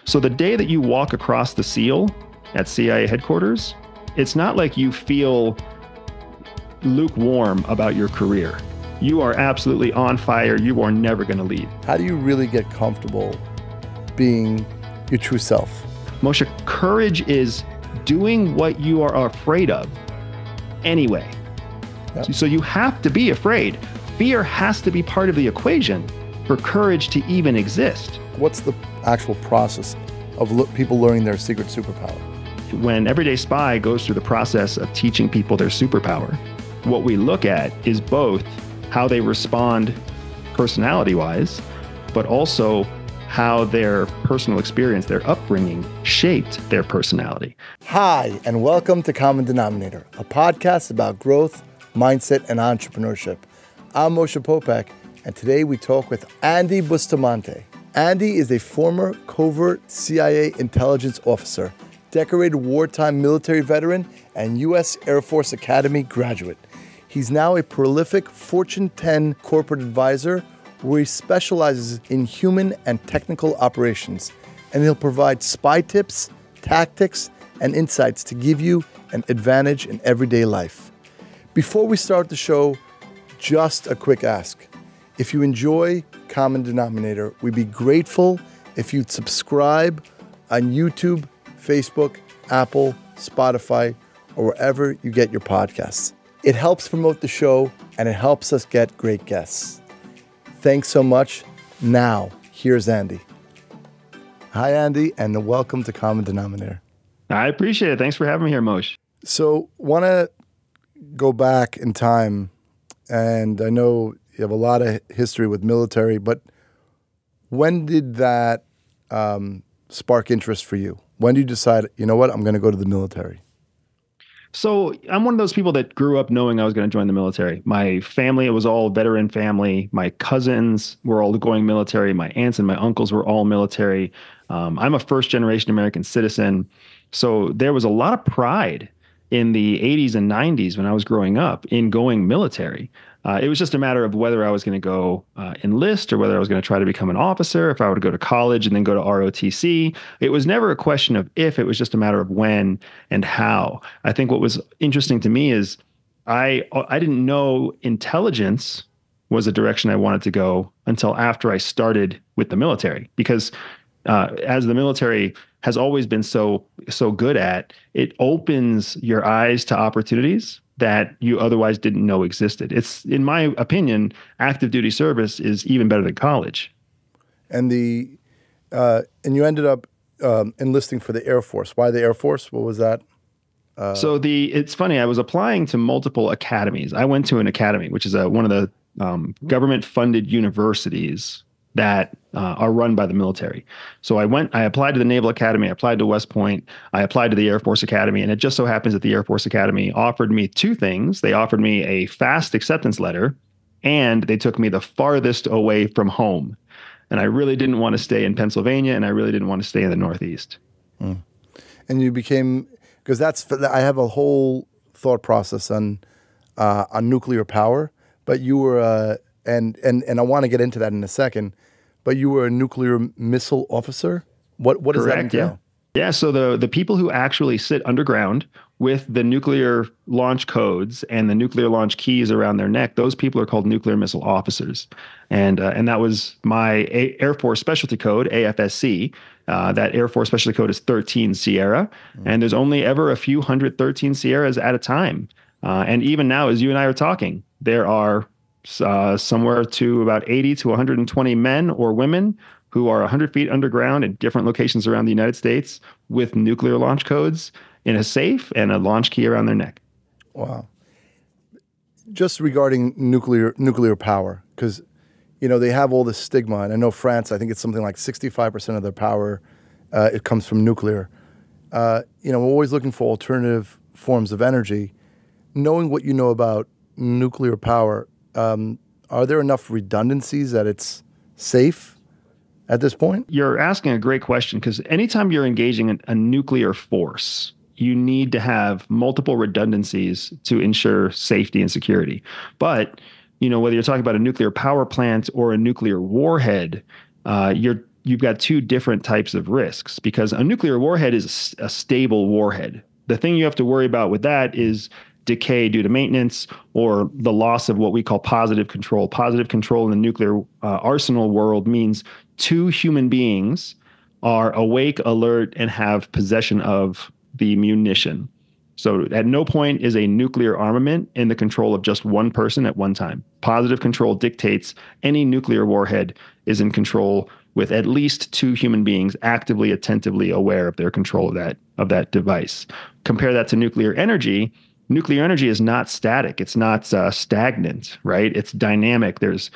So the day that you walk across the seal at CIA headquarters, it's not like you feel lukewarm about your career. You are absolutely on fire. You are never going to leave. How do you really get comfortable being your true self? Moshe, courage is doing what you are afraid of anyway. Yep. So you have to be afraid. Fear has to be part of the equation for courage to even exist. What's the actual process of people learning their secret superpower? When Everyday Spy goes through the process of teaching people their superpower, what we look at is both how they respond personality-wise, but also how their personal experience, their upbringing, shaped their personality. Hi, and welcome to Common Denominator, a podcast about growth, mindset, and entrepreneurship. I'm Moshe Popack, and today we talk with Andy Bustamante. Andy is a former covert CIA intelligence officer, decorated wartime military veteran, and U.S. Air Force Academy graduate. He's now a prolific Fortune 10 corporate advisor where he specializes in human and technical operations, and he'll provide spy tips, tactics, and insights to give you an advantage in everyday life. Before we start the show, just a quick ask. If you enjoy Common Denominator, we'd be grateful if you'd subscribe on YouTube, Facebook, Apple, Spotify, or wherever you get your podcasts. It helps promote the show, and it helps us get great guests. Thanks so much. Now, here's Andy. Hi, Andy, and welcome to Common Denominator. I appreciate it. Thanks for having me here, Moshe. So, want to go back in time, and I know you have a lot of history with military, but when did that spark interest for you? When did you decide, you know what, I'm going to go to the military? So I'm one of those people that grew up knowing I was going to join the military. My family, it was all veteran family. My cousins were all going military. My aunts and my uncles were all military. I'm a first generation American citizen. So there was a lot of pride in the 80s and 90s when I was growing up in going military. It was just a matter of whether I was going to go enlist or whether I was going to try to become an officer, if I would go to college and then go to ROTC. It was never a question of if, it was just a matter of when and how. I think what was interesting to me is I didn't know intelligence was a direction I wanted to go until after I started with the military, because as the military has always been so good at, it opens your eyes to opportunities that you otherwise didn't know existed. It's, in my opinion, active duty service is even better than college. And you ended up enlisting for the Air Force. Why the Air Force? What was that? It's funny. I was applying to multiple academies. I went to an academy, which is one of the government-funded universities that are run by the military. So I applied to the Naval Academy, I applied to West Point, I applied to the Air Force Academy, and it just so happens that the Air Force Academy offered me two things. They offered me a fast acceptance letter, and they took me the farthest away from home. And I really didn't want to stay in Pennsylvania, and I really didn't want to stay in the Northeast. Mm. And you became, because I have a whole thought process on nuclear power, but you were, and I want to get into that in a second, but you were a nuclear missile officer? What does that entail? Yeah, so the people who actually sit underground with the nuclear launch codes and the nuclear launch keys around their neck, those people are called nuclear missile officers. And that was my Air Force specialty code, AFSC. That Air Force specialty code is 13 Sierra. And there's only ever a few 113 Sierras at a time. And even now, as you and I are talking, there are somewhere to about 80 to 120 men or women who are 100 feet underground in different locations around the United States with nuclear launch codes in a safe and a launch key around their neck. Wow. Just regarding nuclear power, because they have all this stigma, and I know France, I think it's something like 65% of their power, it comes from nuclear. We're always looking for alternative forms of energy. Knowing what you know about nuclear power, are there enough redundancies that it's safe at this point? You're asking a great question, because anytime you're engaging in a nuclear force, you need to have multiple redundancies to ensure safety and security. But, whether you're talking about a nuclear power plant or a nuclear warhead, you're you've got two different types of risks, because a nuclear warhead is a stable warhead. The thing you have to worry about with that is decay due to maintenance, or the loss of what we call positive control. Positive control in the nuclear arsenal world means two human beings are awake, alert, and have possession of the munition. So at no point is a nuclear armament in the control of just one person at one time. Positive control dictates any nuclear warhead is in control with at least two human beings actively, attentively aware of their control of that device. Compare that to nuclear energy. Nuclear energy is not static. It's not stagnant, right? It's dynamic. There's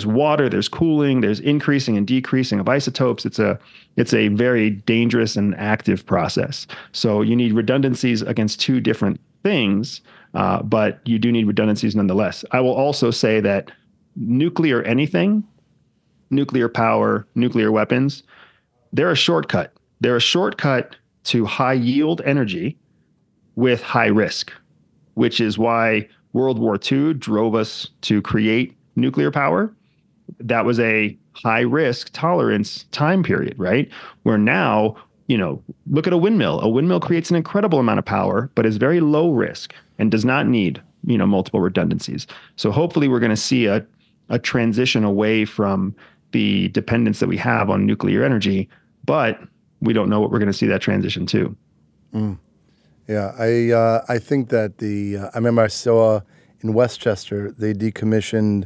water, there's cooling, there's increasing and decreasing of isotopes. It's a very dangerous and active process. So you need redundancies against two different things, but you do need redundancies nonetheless. I will also say that nuclear anything, nuclear power, nuclear weapons, they're a shortcut. They're a shortcut to high yield energy with high risk, which is why World War II drove us to create nuclear power. That was a high risk tolerance time period, right? Where now, look at a windmill. A windmill creates an incredible amount of power, but is very low risk and does not need, multiple redundancies. So hopefully we're going to see a transition away from the dependence that we have on nuclear energy, but we don't know what we're going to see that transition to. Mm. Yeah, I think that I remember I saw in Westchester, they decommissioned,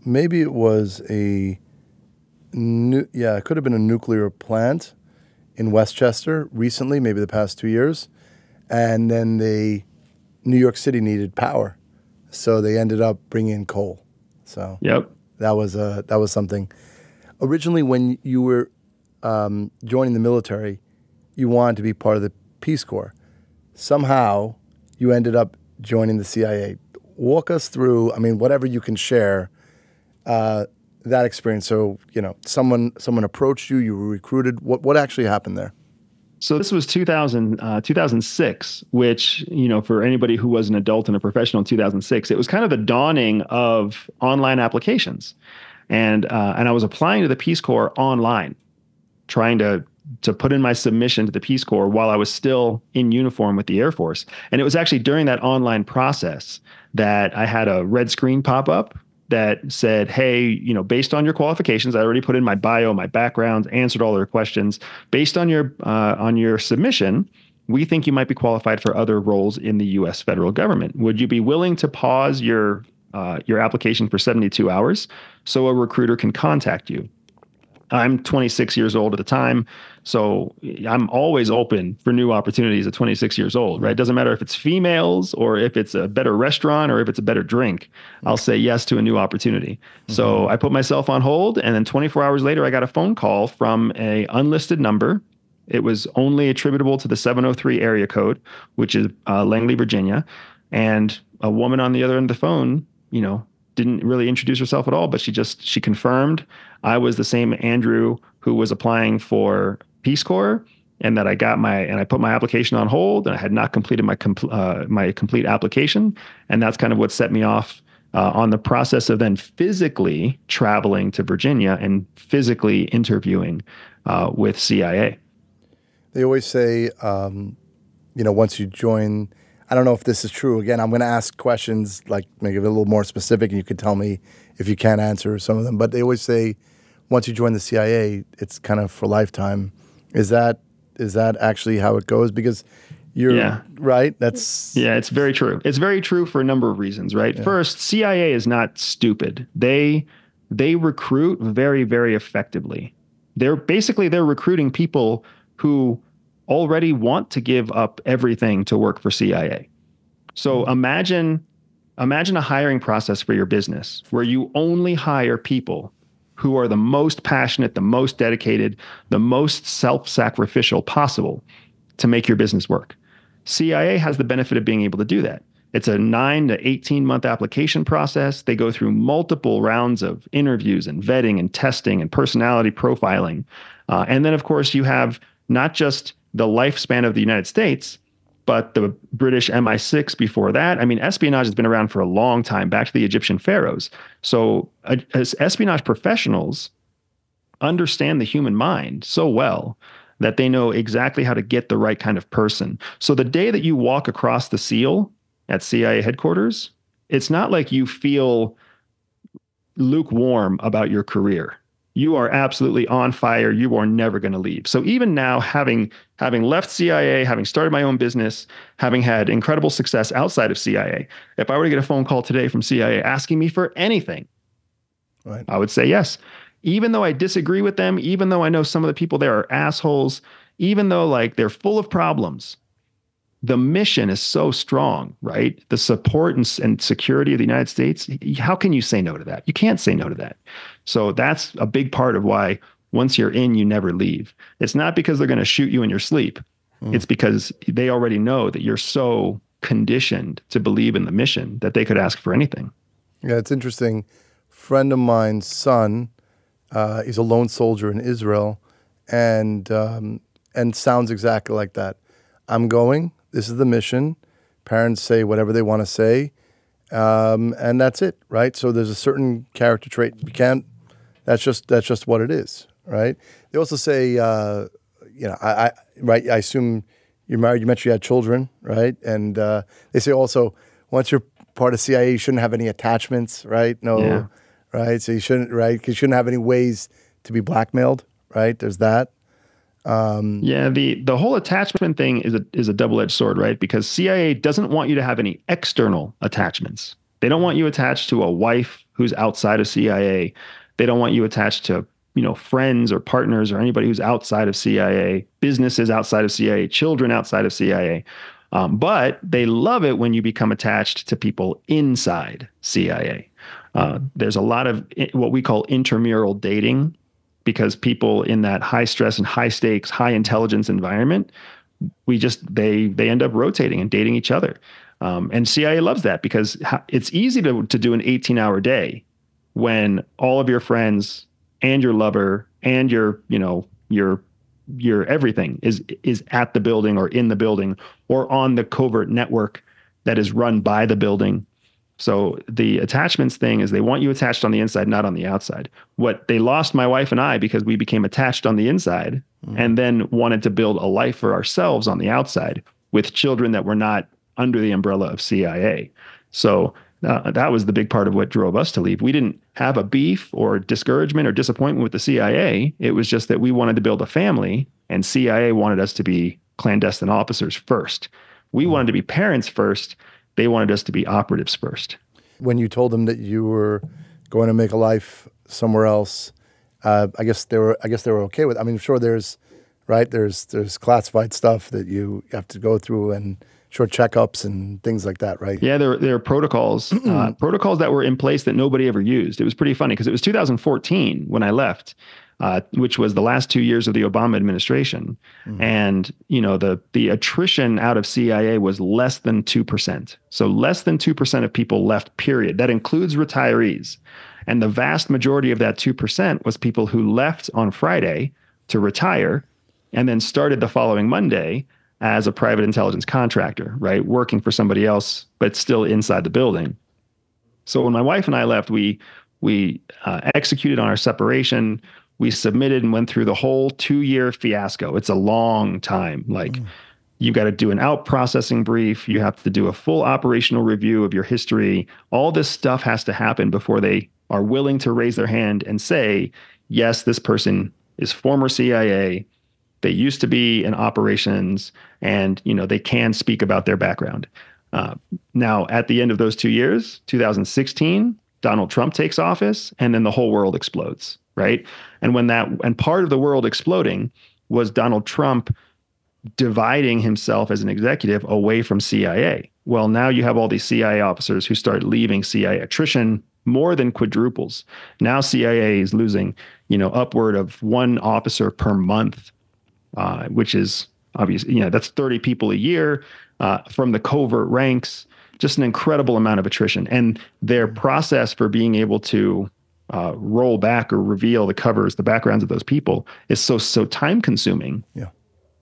maybe it was it could have been a nuclear plant in Westchester recently, maybe the past 2 years. And then New York City needed power. So they ended up bringing in coal. So yep. That was something. Originally, when you were joining the military, you wanted to be part of the Peace Corps. Somehow, you ended up joining the CIA. Walk us through, whatever you can share, that experience. So, someone approached you, you were recruited. What actually happened there? So this was 2006, which, for anybody who was an adult and a professional in 2006, it was kind of the dawning of online applications. And I was applying to the Peace Corps online, trying to put in my submission to the Peace Corps while I was still in uniform with the Air Force. And it was actually during that online process that I had a red screen pop up that said, hey, based on your qualifications, I already put in my bio, my background, answered all their questions. Based on your submission, we think you might be qualified for other roles in the U.S. federal government. Would you be willing to pause your application for 72 hours so a recruiter can contact you? I'm 26 years old at the time, so I'm always open for new opportunities at 26 years old, right? It doesn't matter if it's females or if it's a better restaurant or if it's a better drink. I'll say yes to a new opportunity. Mm-hmm. So I put myself on hold, and then 24 hours later, I got a phone call from an unlisted number. It was only attributable to the 703 area code, which is Langley, Virginia. And a woman on the other end of the phone, didn't really introduce herself at all, but she confirmed I was the same Andrew who was applying for Peace Corps, and that I put my application on hold, and I had not completed my complete application. And that's kind of what set me off on the process of then physically traveling to Virginia and physically interviewing with CIA. They always say, once you join, I don't know if this is true. Again, I'm going to ask questions like maybe a little more specific, and you could tell me if you can't answer some of them. But they always say, once you join the CIA, it's kind of for lifetime. Is that actually how it goes? Because you're right. It's very true. It's very true for a number of reasons, right? Yeah. First, CIA is not stupid. They recruit very, very effectively. They're recruiting people who already want to give up everything to work for CIA. So imagine a hiring process for your business where you only hire people who are the most passionate, the most dedicated, the most self-sacrificial possible to make your business work. CIA has the benefit of being able to do that. It's a 9 to 18 month application process. They go through multiple rounds of interviews and vetting and testing and personality profiling. And then, of course, you have not just the lifespan of the United States, but the British MI6 before that. Espionage has been around for a long time, back to the Egyptian pharaohs. So as espionage professionals, understand the human mind so well that they know exactly how to get the right kind of person. So the day that you walk across the seal at CIA headquarters, it's not like you feel lukewarm about your career. You are absolutely on fire. You are never going to leave. So even now, having left CIA, having started my own business, having had incredible success outside of CIA, if I were to get a phone call today from CIA asking me for anything, Right. I would say yes. Even though I disagree with them, even though I know some of the people there are assholes, even though like they're full of problems, the mission is so strong, right? The support and security of the United States. How can you say no to that? You can't say no to that. So that's a big part of why once you're in, you never leave. It's not because they're going to shoot you in your sleep. It's because they already know that you're so conditioned to believe in the mission that they could ask for anything. Yeah, it's interesting. Friend of mine's son, he's a lone soldier in Israel, and sounds exactly like that. I'm going. This is the mission. Parents say whatever they want to say, and that's it, right? So there's a certain character trait you can't. That's just what it is, right? They also say, right? I assume you're married. You mentioned you had children, right? And they say also once you're part of CIA, you shouldn't have any attachments, right? No, Yeah. right? So you shouldn't, right? Because you shouldn't have any ways to be blackmailed, right? There's that. Yeah, the whole attachment thing is a double-edged sword, right? Because CIA doesn't want you to have any external attachments. They don't want you attached to a wife who's outside of CIA. They don't want you attached to, friends or partners or anybody who's outside of CIA, businesses outside of CIA, children outside of CIA. But they love it when you become attached to people inside CIA. There's a lot of what we call intramural dating, because people in that high stress and high stakes, high intelligence environment, they end up rotating and dating each other. And CIA loves that because it's easy to do an 18-hour day when all of your friends and your lover and your everything is at the building or in the building or on the covert network that is run by the building. So the attachments thing is they want you attached on the inside, not on the outside. What they lost my wife and I because we became attached on the inside and then wanted to build a life for ourselves on the outside with children that were not under the umbrella of CIA. So that was the big part of what drove us to leave. We didn't have a beef or discouragement or disappointment with the CIA. It was just that we wanted to build a family and CIA wanted us to be clandestine officers first. We wanted to be parents first. They wanted us to be operatives first. When you told them that you were going to make a life somewhere else, I guess they were okay with it. I mean, sure, there's classified stuff that you have to go through and short checkups and things like that, right? Yeah, there are protocols, protocols that were in place that nobody ever used. It was pretty funny because it was 2014 when I left, which was the last 2 years of the Obama administration. And, the attrition out of CIA was less than 2%. So less than 2% of people left, period. That includes retirees. And the vast majority of that 2% was people who left on Friday to retire and then started the following Monday as a private intelligence contractor, right? Working for somebody else, but still inside the building. So when my wife and I left, we executed on our separation. We submitted and went through the whole 2-year fiasco. It's a long time. Like you've got to do an out processing brief. You have to do a full operational review of your history. All this stuff has to happen before they are willing to raise their hand and say, yes, this person is former CIA. They used to be in operations and, they can speak about their background. Now, at the end of those 2 years, 2016, Donald Trump takes office and then the whole world explodes, right? And part of the world exploding was Donald Trump dividing himself as an executive away from CIA. Well, now you have all these CIA officers who start leaving CIA. Attrition more than quadruples. Now CIA is losing, upward of one officer per month. Which is obviously, that's 30 people a year from the covert ranks, just an incredible amount of attrition. And their process for being able to roll back or reveal the covers, the backgrounds of those people is so time consuming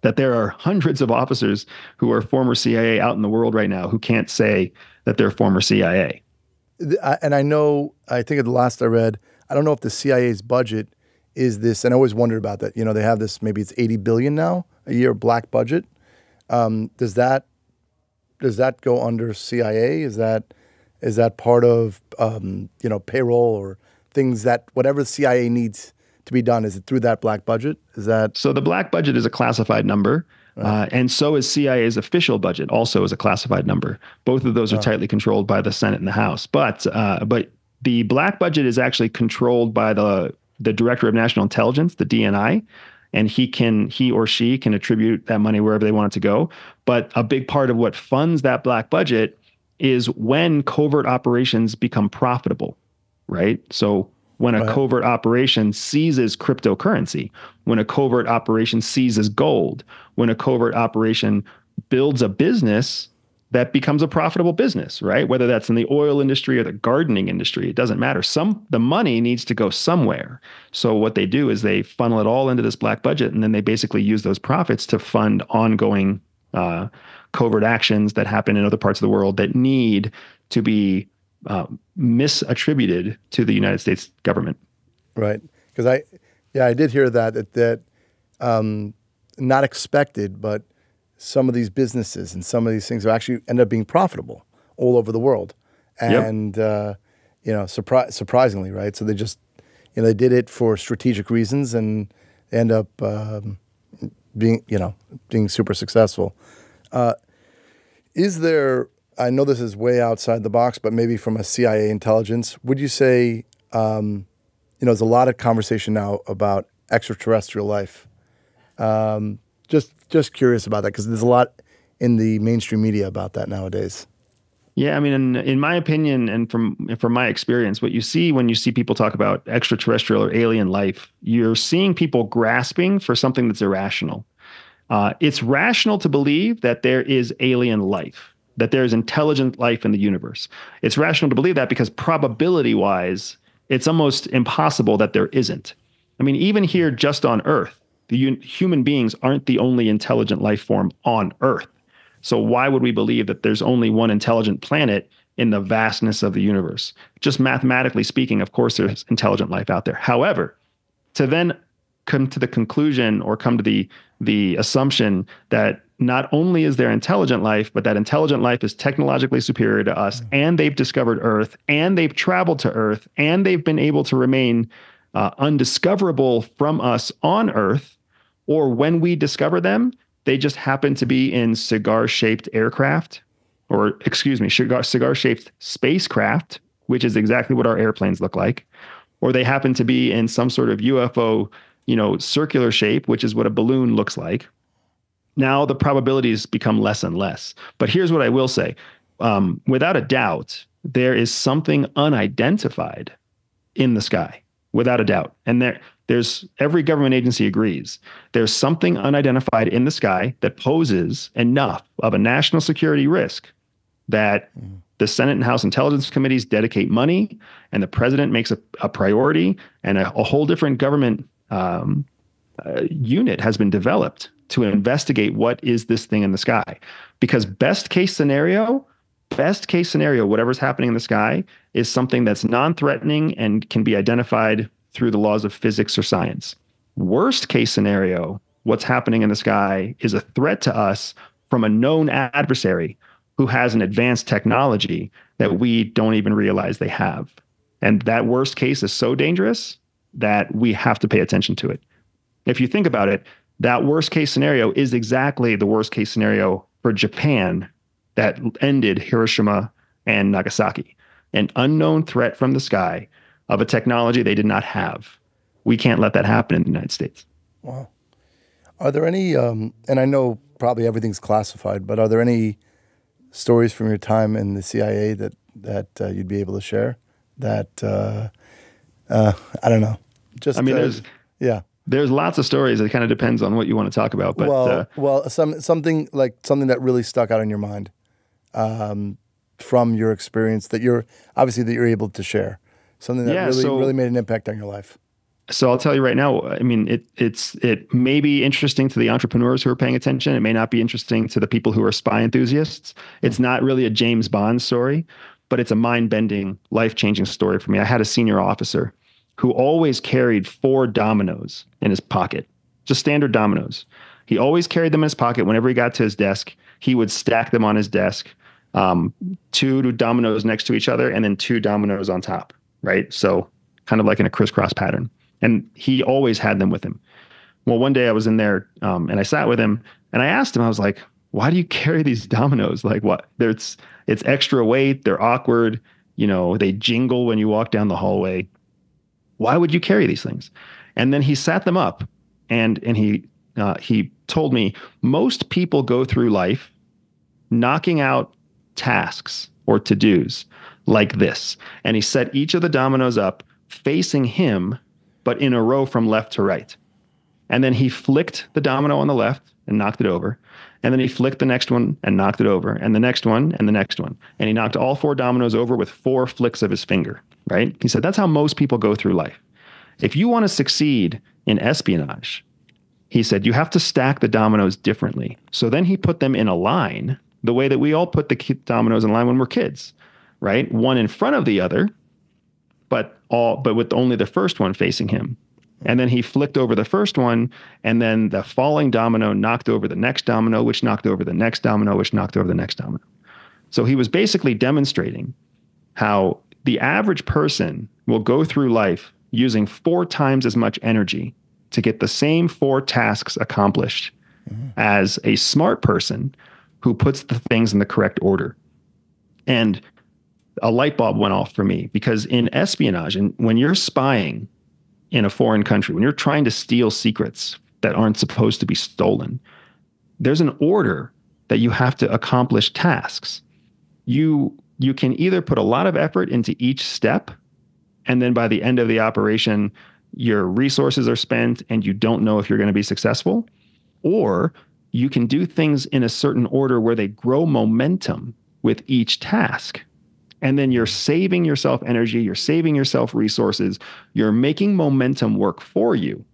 that there are hundreds of officers who are former CIA out in the world right now who can't say that they're former CIA. And I think at the last I read, I don't know if the CIA's budget is this, and I always wondered about that. They have this, maybe it's 80 billion now a year black budget. Does that go under CIA? Is that part of payroll or things that whatever the CIA needs to be done? Is it through that black budget? So the black budget is a classified number, and so is CIA's official budget, also is a classified number. Both of those are tightly controlled by the Senate and the House. But the black budget is actually controlled by the Director of National Intelligence, the DNI, and he or she can attribute that money wherever they want it to go. But a big part of what funds that black budget is when covert operations become profitable, right? So when a covert operation seizes cryptocurrency, when a covert operation seizes gold, when a covert operation builds a business that becomes a profitable business, right? Whether that's in the oil industry or the gardening industry, it doesn't matter. The money needs to go somewhere. So what they do is they funnel it all into this black budget, and then they basically use those profits to fund ongoing covert actions that happen in other parts of the world that need to be misattributed to the United States government. Right. Because I did hear that not expected, but some of these businesses and some of these things are actually end up being profitable all over the world. And, surprisingly, right? So they just, they did it for strategic reasons and end up being super successful. Is there, I know this is way outside the box, but maybe from a CIA intelligence, would you say, there's a lot of conversation now about extraterrestrial life. Just curious about that, because there's a lot in the mainstream media about that nowadays. Yeah, I mean, in my opinion, and from my experience, what you see when you see people talk about extraterrestrial or alien life, you're seeing people grasping for something that's irrational. It's rational to believe that there is alien life, that there is intelligent life in the universe. It's rational to believe that because probability-wise, it's almost impossible that there isn't. I mean, even here just on Earth, human beings aren't the only intelligent life form on Earth. So why would we believe that there's only one intelligent planet in the vastness of the universe? Just mathematically speaking, of course, there's intelligent life out there. However, to then come to the conclusion or come to the assumption that not only is there intelligent life, but that intelligent life is technologically superior to us, and they've discovered Earth, and they've traveled to Earth, and they've been able to remain undiscoverable from us on Earth, or when we discover them, they just happen to be in cigar-shaped aircraft, or cigar-shaped spacecraft, which is exactly what our airplanes look like, or they happen to be in some sort of UFO, circular shape, which is what a balloon looks like. Now the probabilities become less and less. But here's what I will say. Without a doubt, there is something unidentified in the sky, without a doubt. And there's every government agency agrees. There's something unidentified in the sky that poses enough of a national security risk that the Senate and House Intelligence Committees dedicate money, and the president makes a priority, and a whole different government unit has been developed to investigate what is this thing in the sky. Because best case scenario, whatever's happening in the sky is something that's non-threatening and can be identified through the laws of physics or science. Worst case scenario, what's happening in the sky is a threat to us from a known adversary who has an advanced technology that we don't even realize they have. And that worst case is so dangerous that we have to pay attention to it. If you think about it, that worst case scenario is exactly the worst case scenario for Japan that ended Hiroshima and Nagasaki. An unknown threat from the sky of a technology they did not have. We can't let that happen in the United States. Wow. Are there any, and I know probably everything's classified, but are there any stories from your time in the CIA that you'd be able to share? That, I don't know. There's lots of stories. It kind of depends on what you want to talk about. But something that really stuck out in your mind from your experience that you're able to share. Something that really made an impact on your life. So I'll tell you right now, I mean, it may be interesting to the entrepreneurs who are paying attention. It may not be interesting to the people who are spy enthusiasts. It's not really a James Bond story, but it's a mind-bending, life-changing story for me. I had a senior officer who always carried 4 dominoes in his pocket, just standard dominoes. He always carried them in his pocket. Whenever he got to his desk, he would stack them on his desk, 2 dominoes next to each other, and then 2 dominoes on top, right? So kind of like in a crisscross pattern. And he always had them with him. Well, one day I was in there and I sat with him and I asked him, I was like, why do you carry these dominoes? Like what? It's extra weight. They're awkward. You know, they jingle when you walk down the hallway. Why would you carry these things? And then he sat them up and he told me most people go through life knocking out tasks or to-dos like this. And he set each of the dominoes up facing him, but in a row from left to right. And then he flicked the domino on the left and knocked it over. And then he flicked the next one and knocked it over, and the next one and the next one. And he knocked all 4 dominoes over with 4 flicks of his finger, right? He said, that's how most people go through life. If you want to succeed in espionage, he said, you have to stack the dominoes differently. So then he put them in a line, the way that we all put the dominoes in line when we're kids, right? One in front of the other, but with only the first one facing him. And then he flicked over the first one, and then the falling domino knocked over the next domino, which knocked over the next domino, which knocked over the next domino. So he was basically demonstrating how the average person will go through life using 4 times as much energy to get the same 4 tasks accomplished as a smart person who puts the things in the correct order. And a light bulb went off for me, because in espionage, and when you're spying in a foreign country, when you're trying to steal secrets that aren't supposed to be stolen, there's an order that you have to accomplish tasks. You can either put a lot of effort into each step, and then by the end of the operation, your resources are spent and you don't know if you're going to be successful, or you can do things in a certain order where they grow momentum with each task. And then you're saving yourself energy, you're saving yourself resources, you're making momentum work for you.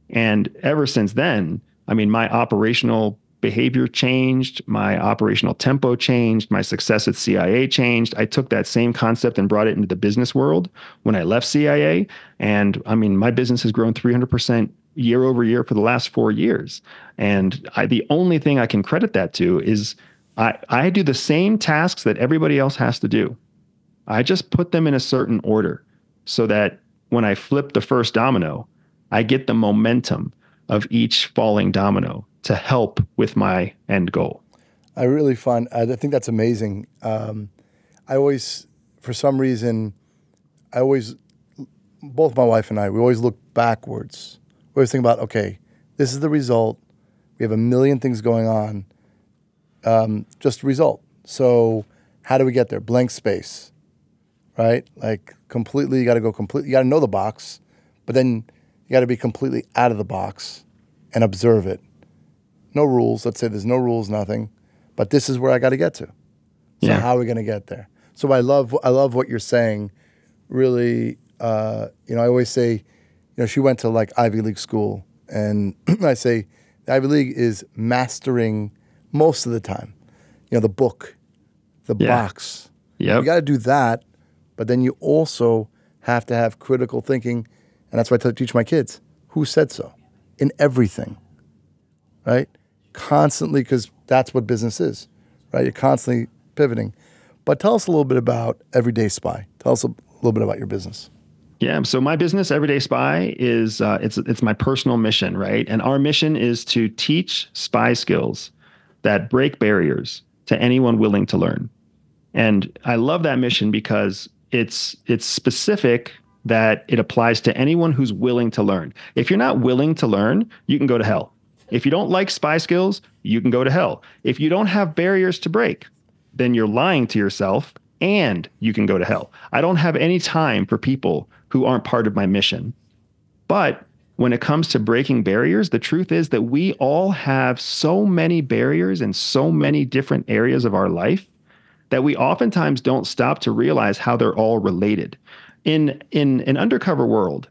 And ever since then, I mean, my operational behavior changed, my operational tempo changed, my success at CIA changed. I took that same concept and brought it into the business world when I left CIA. And I mean, my business has grown 300% year over year for the last 4 years. And the only thing I can credit that to is I do the same tasks that everybody else has to do. I just put them in a certain order so that when I flip the first domino, I get the momentum of each falling domino to help with my end goal. I think that's amazing. I always, for some reason, both my wife and I, we always look backwards. We always think about, okay, this is the result. We have a million things going on. Just result. So how do we get there? Blank space, right? Like completely, you got to know the box, but then you got to be completely out of the box and observe it. No rules. Let's say there's no rules, nothing, but this is where I got to get to. So how are we going to get there? So I love what you're saying. Really, I always say, she went to like Ivy League school, and I say the Ivy League is mastering most of the time, the book, the box. Yep. You got to do that, but then you also have to have critical thinking, and that's what I teach my kids. Who said so? In everything, right? Constantly, because that's what business is, right? You're constantly pivoting. But tell us a little bit about Everyday Spy. Tell us a little bit about your business. Yeah. So my business, Everyday Spy, is it's my personal mission, right? And our mission is to teach spy skills that break barriers to anyone willing to learn. And I love that mission because it's specific, that it applies to anyone who's willing to learn. If you're not willing to learn, you can go to hell. If you don't like spy skills, you can go to hell. If you don't have barriers to break, then you're lying to yourself and you can go to hell. I don't have any time for people who aren't part of my mission. But when it comes to breaking barriers, the truth is that we all have so many barriers in so many different areas of our life that we oftentimes don't stop to realize how they're all related. In an undercover world,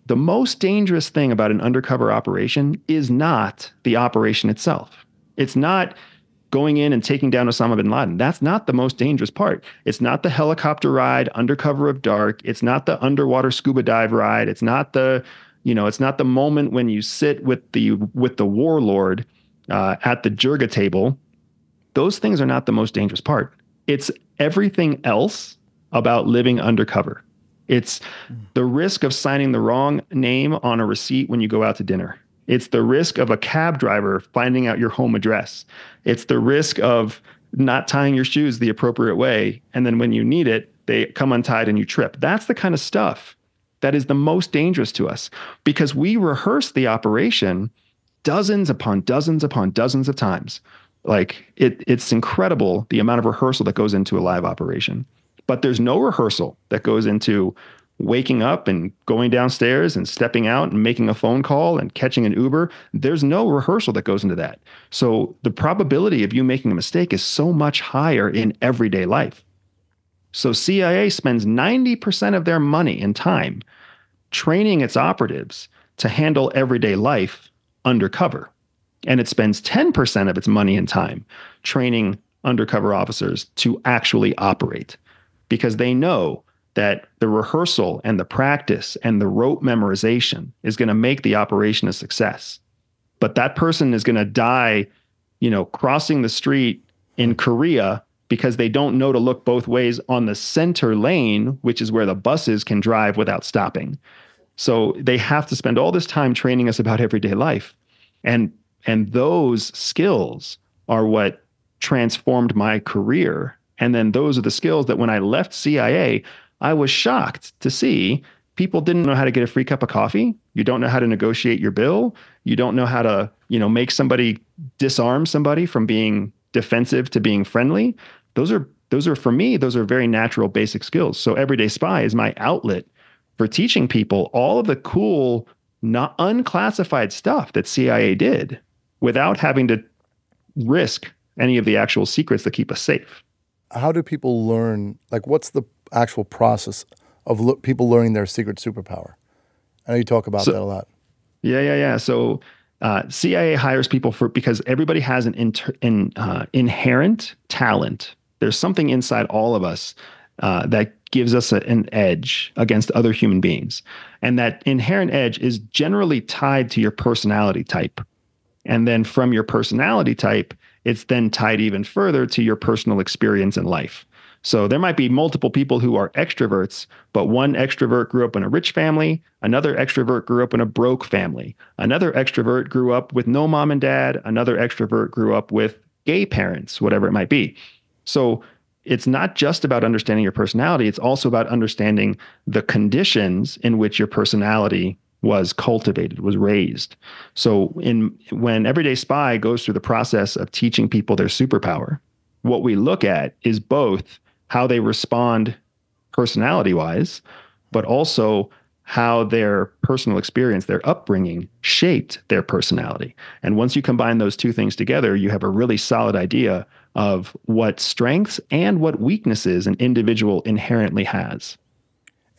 the most dangerous thing about an undercover operation is not the operation itself. It's not going in and taking down Osama bin Laden. That's not the most dangerous part. It's not the helicopter ride under cover of dark. It's not the underwater scuba dive ride. It's not the, it's not the moment when you sit with the warlord at the Jirga table. Those things are not the most dangerous part. It's everything else about living undercover. It's the risk of signing the wrong name on a receipt when you go out to dinner. It's the risk of a cab driver finding out your home address. It's the risk of not tying your shoes the appropriate way. And then when you need it, they come untied and you trip. That's the kind of stuff that is the most dangerous to us, because we rehearse the operation dozens upon dozens upon dozens of times. Like it's incredible the amount of rehearsal that goes into a live operation. But there's no rehearsal that goes into waking up and going downstairs and stepping out and making a phone call and catching an Uber. There's no rehearsal that goes into that. So the probability of you making a mistake is so much higher in everyday life. So CIA spends 90% of their money and time training its operatives to handle everyday life undercover. And it spends 10% of its money and time training undercover officers to actually operate, because they know that the rehearsal and the practice and the rote memorization is going to make the operation a success. But that person is going to die, crossing the street in Korea because they don't know to look both ways on the center lane, which is where the buses can drive without stopping. So they have to spend all this time training us about everyday life. And those skills are what transformed my career. And then those are the skills that when I left CIA, I was shocked to see people didn't know how to get a free cup of coffee. You don't know how to negotiate your bill. You don't know how to, make somebody disarm somebody from being defensive to being friendly. Those are for me, those are very natural basic skills. So Everyday Spy is my outlet for teaching people all of the cool, not unclassified stuff that CIA did without having to risk any of the actual secrets that keep us safe. How do people learn, what's the actual process of people learning their secret superpower? I know you talk about that a lot. Yeah. So CIA hires people because everybody has an inherent talent. There's something inside all of us that gives us an edge against other human beings. And that inherent edge is generally tied to your personality type. And then from your personality type, it's then tied even further to your personal experience in life. So there might be multiple people who are extroverts, but one extrovert grew up in a rich family, another extrovert grew up in a broke family, another extrovert grew up with no mom and dad, another extrovert grew up with gay parents, whatever it might be. So it's not just about understanding your personality, it's also about understanding the conditions in which your personality was cultivated, was raised. So when Everyday Spy goes through the process of teaching people their superpower, what we look at is both how they respond personality-wise, but also how their personal experience, their upbringing, shaped their personality. And once you combine those two things together, you have a really solid idea of what strengths and what weaknesses an individual inherently has.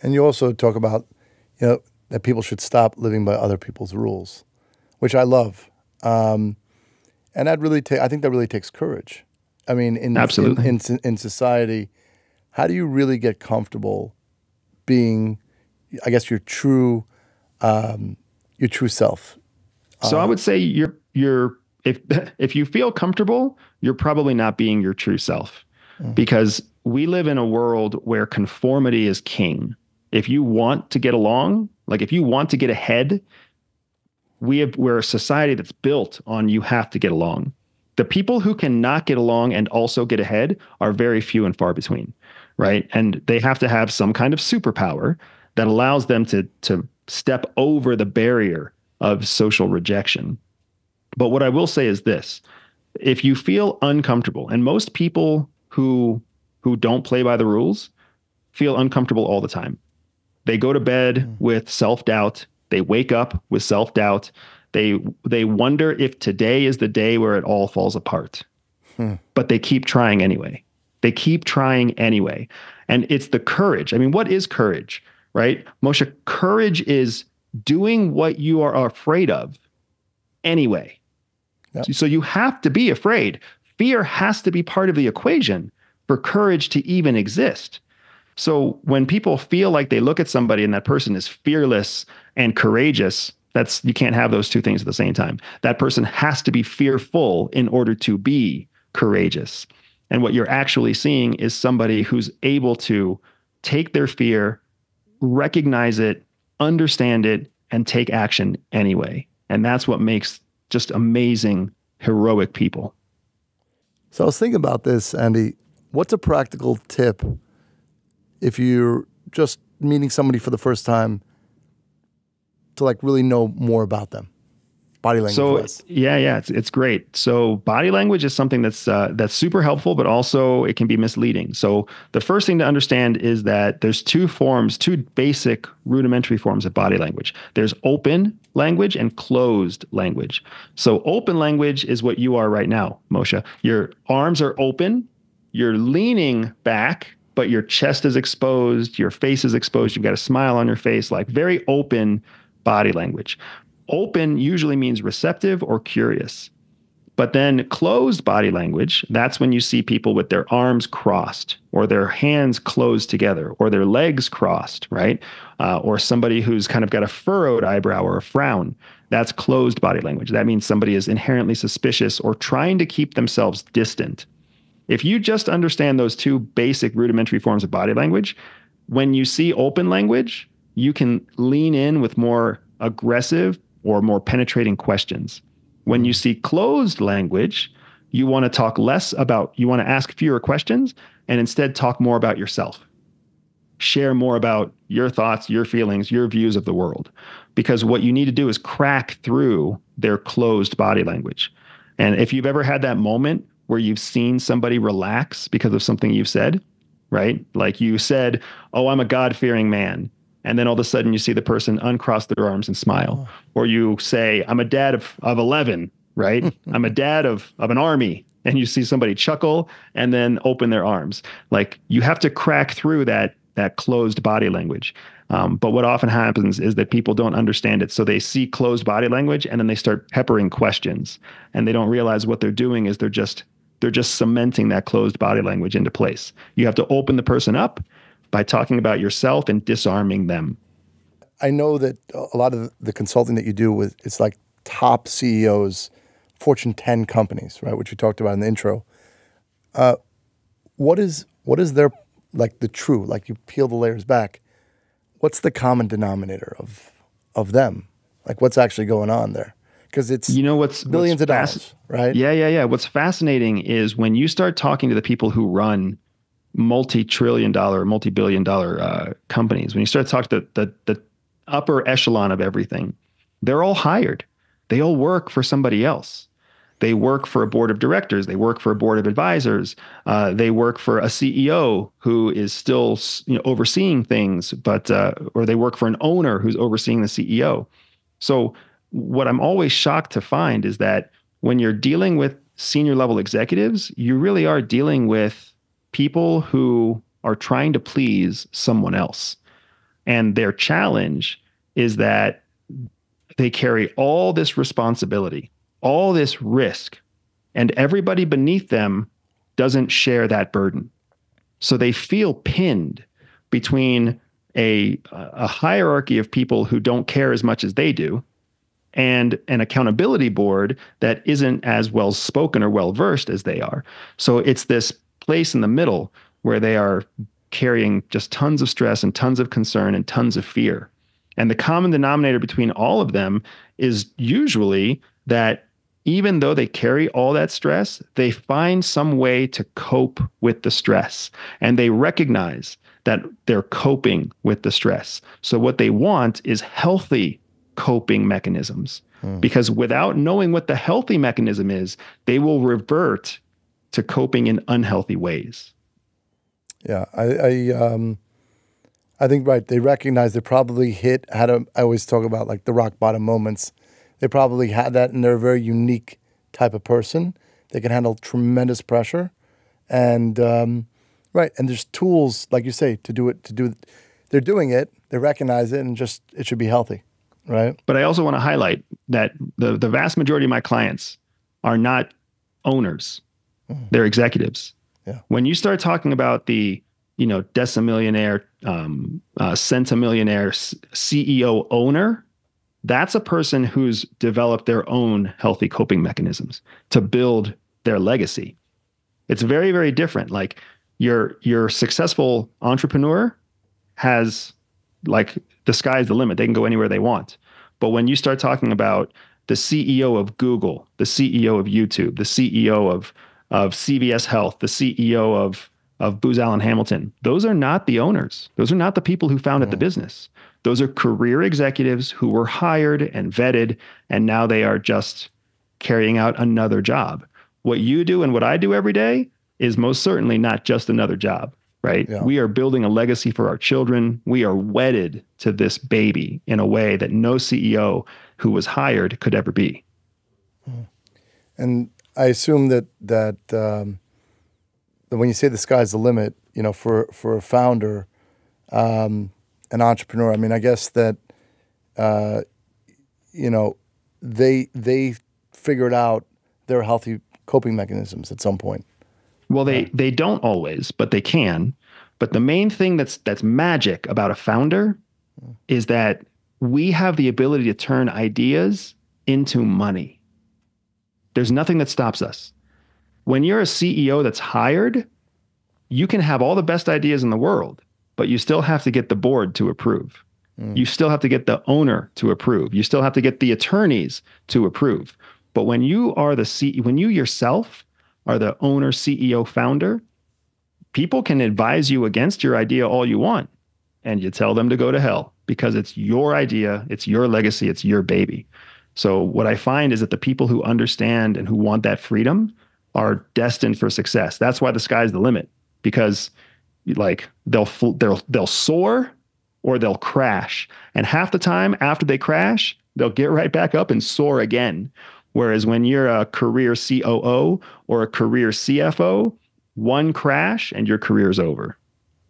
And you also talk about, that people should stop living by other people's rules, which I love. And that really I think that really takes courage. I mean, absolutely. In society, how do you really get comfortable being, I guess, your true self? So I would say if you feel comfortable, you're probably not being your true self, because we live in a world where conformity is king. If you want to get along, if you want to get ahead, we're a society that's built on you have to get along. The people who cannot get along and also get ahead are very few and far between, right? And they have to have some kind of superpower that allows them to step over the barrier of social rejection. But what I will say is this: if you feel uncomfortable, and most people who don't play by the rules feel uncomfortable all the time. They go to bed with self-doubt. They wake up with self-doubt. They wonder if today is the day where it all falls apart. But they keep trying anyway. And it's the courage. I mean, what is courage, right? Moshe, courage is doing what you are afraid of anyway. Yep. So you have to be afraid. fear has to be part of the equation for courage to even exist. So when people feel like they look at somebody and that person is fearless and courageous, you can't have those two things at the same time. That person has to be fearful in order to be courageous. And what you're actually seeing is somebody who's able to take their fear, recognize it, understand it, and take action anyway. And that's what makes just amazing, heroic people. So I was thinking about this, Andy. What's a practical tip if you're just meeting somebody for the first time to like really know more about them? Body language. So it's great. So body language is something that's super helpful, but also it can be misleading. So the first thing to understand is that there's two basic rudimentary forms of body language. There's open language and closed language. So open language is what you are right now, Moshe. Your arms are open, you're leaning back, but your chest is exposed, your face is exposed, you've got a smile on your face, like very open body language. Open usually means receptive or curious. But then closed body language, that's when you see people with their arms crossed or their hands closed together or their legs crossed, right? Or somebody who's kind of got a furrowed eyebrow or a frown. That's closed body language. That means somebody is inherently suspicious or trying to keep themselves distant. If you just understand those two basic rudimentary forms of body language, when you see open language, you can lean in with more aggressive or more penetrating questions. When you see closed language, you want to ask fewer questions and instead talk more about yourself. Share more about your thoughts, your feelings, your views of the world. Because what you need to do is crack through their closed body language. And if you've ever had that moment where you've seen somebody relax because of something you've said, right? Like you said, "Oh, I'm a God-fearing man." And then all of a sudden you see the person uncross their arms and smile. Or you say, "I'm a dad of 11, right? I'm a dad of an army." And you see somebody chuckle and then open their arms. Like you have to crack through that closed body language. But what often happens is that people don't understand it. So they see closed body language and then they start peppering questions. And they don't realize what they're doing is they're just cementing that closed body language into place. You have to open the person up by talking about yourself and disarming them. I know that a lot of the consulting that you do it's like top CEOs, Fortune 10 companies, right? Which we talked about in the intro. What is their, like the true, like you peel the layers back, what's the common denominator of them? Like what's actually going on there? Because it's what's billions of dollars, right? Yeah. What's fascinating is when you start talking to the people who run multi-trillion-dollar, multi-billion-dollar companies, when you start talking to the upper echelon of everything, they're all hired. They all work for somebody else. They work for a board of directors. They work for a board of advisors. They work for a CEO who is still overseeing things, but or they work for an owner who's overseeing the CEO. So what I'm always shocked to find is that when you're dealing with senior level executives, you really are dealing with people who are trying to please someone else. And their challenge is that they carry all this responsibility, all this risk, and everybody beneath them doesn't share that burden. So they feel pinned between a hierarchy of people who don't care as much as they do and an accountability board that isn't as well spoken or well versed as they are. So it's this place in the middle where they are carrying just tons of stress and tons of concern and tons of fear. And the common denominator between all of them is usually that even though they carry all that stress, they find some way to cope with the stress. And they recognize that they're coping with the stress. So what they want is healthy coping mechanisms. Because without knowing what the healthy mechanism is, they will revert to coping in unhealthy ways. Yeah, I think, right, they recognize they probably I always talk about like the rock bottom moments. They probably had that, and they're a very unique type of person. They can handle tremendous pressure. And, right, and there's tools, like you say, to do it. They're doing it, they recognize it, and just it should be healthy, right? But I also want to highlight that the vast majority of my clients are not owners. They're executives. Yeah. When you start talking about the, decimillionaire, centimillionaire CEO owner, that's a person who's developed their own healthy coping mechanisms to build their legacy. It's very, very different. Like your successful entrepreneur has, like, the sky's the limit. They can go anywhere they want. But when you start talking about the CEO of Google, the CEO of YouTube, the CEO of CVS Health, the CEO of Booz Allen Hamilton, those are not the owners. Those are not the people who founded the business. Those are career executives who were hired and vetted, and now they are just carrying out another job. What you do and what I do every day is most certainly not just another job, right? Yeah. We are building a legacy for our children. We are wedded to this baby in a way that no CEO who was hired could ever be. And I assume that when you say the sky's the limit, for a founder, an entrepreneur, I mean, I guess that, they figured out their healthy coping mechanisms at some point. Well, they don't always, but they can. But the main thing that's magic about a founder is that we have the ability to turn ideas into money. There's nothing that stops us. When you're a CEO that's hired, you can have all the best ideas in the world, but you still have to get the board to approve. You still have to get the owner to approve. You still have to get the attorneys to approve. But when you are when you yourself are the owner, CEO, founder, people can advise you against your idea all you want, and you tell them to go to hell because it's your idea, it's your legacy, it's your baby. So what I find is that the people who understand and who want that freedom are destined for success. That's why the sky's the limit, because like they'll soar or they'll crash. And half the time after they crash, they'll get right back up and soar again. Whereas when you're a career COO or a career CFO, one crash and your career's over.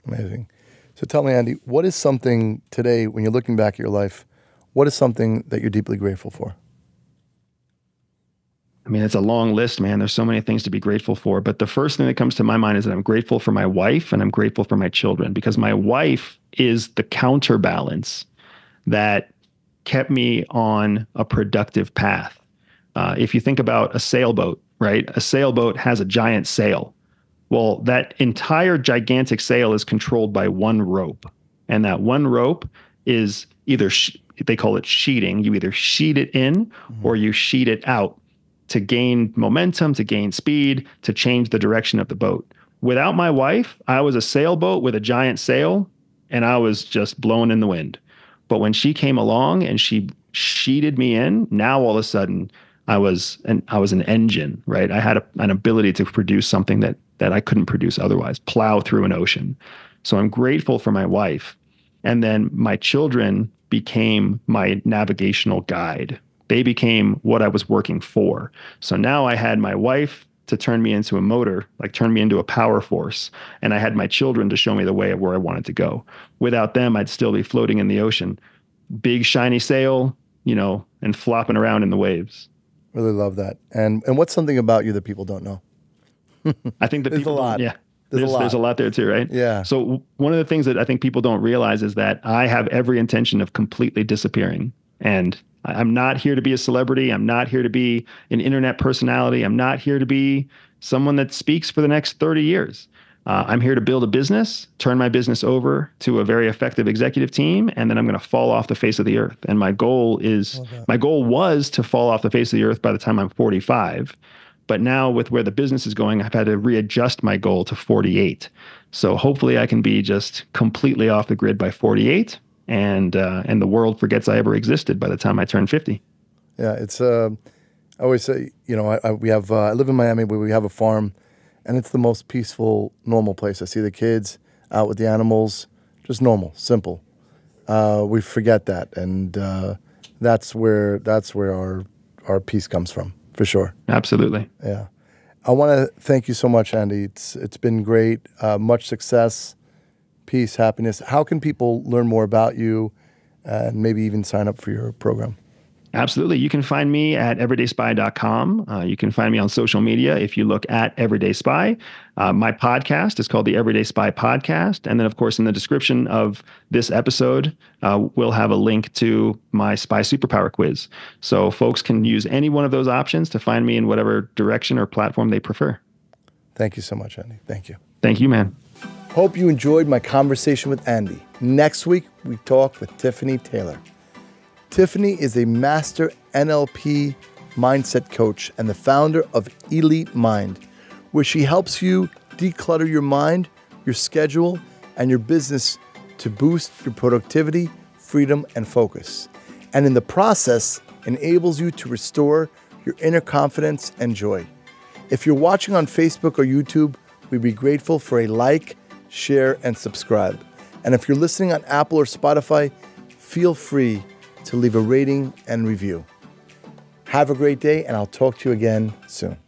Amazing. So tell me, Andy, what is something today, when you're looking back at your life, what is something that you're deeply grateful for? I mean, it's a long list, man. There's so many things to be grateful for. But the first thing that comes to my mind is that I'm grateful for my wife and I'm grateful for my children, because my wife is the counterbalance that kept me on a productive path. If you think about a sailboat, right? A sailboat has a giant sail. Well, that entire gigantic sail is controlled by one rope. And that one rope is either, they call it sheeting. You either sheet it in or you sheet it out to gain momentum, to gain speed, to change the direction of the boat. Without my wife, I was a sailboat with a giant sail and I was just blowing in the wind. But when she came along and she sheeted me in, now all of a sudden I was an engine, right? I had an ability to produce something that I couldn't produce otherwise, plow through an ocean. So I'm grateful for my wife. And then my children became my navigational guide. They became what I was working for. So now I had my wife to turn me into a motor, like turn me into a power force. And I had my children to show me the way of where I wanted to go. Without them, I'd still be floating in the ocean. Big shiny sail, and flopping around in the waves. Really love that. And what's something about you that people don't know? I think that there's people, a lot. Yeah, there's a lot there too, right? Yeah. So one of the things that I think people don't realize is that I have every intention of completely disappearing. And I'm not here to be a celebrity. I'm not here to be an internet personality. I'm not here to be someone that speaks for the next 30 years. I'm here to build a business, turn my business over to a very effective executive team, and then I'm going to fall off the face of the earth. And my goal was to fall off the face of the earth by the time I'm 45. But now with where the business is going, I've had to readjust my goal to 48. So hopefully I can be just completely off the grid by 48, and the world forgets I ever existed by the time I turn 50. Yeah, it's I always say, I live in Miami where we have a farm, and it's the most peaceful, normal place. I see the kids out with the animals, just normal, simple. We forget that, and that's where our peace comes from, for sure. Absolutely. Yeah. I want to thank you so much, Andy. It's been great. Much success, peace, happiness. How can people learn more about you and maybe even sign up for your program? Absolutely. You can find me at everydayspy.com. You can find me on social media if you look at Everyday Spy. My podcast is called the Everyday Spy Podcast. And then, of course, in the description of this episode, we'll have a link to my Spy Superpower quiz. So folks can use any one of those options to find me in whatever direction or platform they prefer. Thank you so much, Andy. Thank you. Thank you, man. Hope you enjoyed my conversation with Andy. Next week, we talk with Tiffany Taylor. Tiffany is a master NLP mindset coach and the founder of Elite Mind, where she helps you declutter your mind, your schedule, and your business to boost your productivity, freedom, and focus. And in the process, enables you to restore your inner confidence and joy. If you're watching on Facebook or YouTube, we'd be grateful for a like, share, and subscribe. And if you're listening on Apple or Spotify, feel free to leave a rating and review. Have a great day, and I'll talk to you again soon.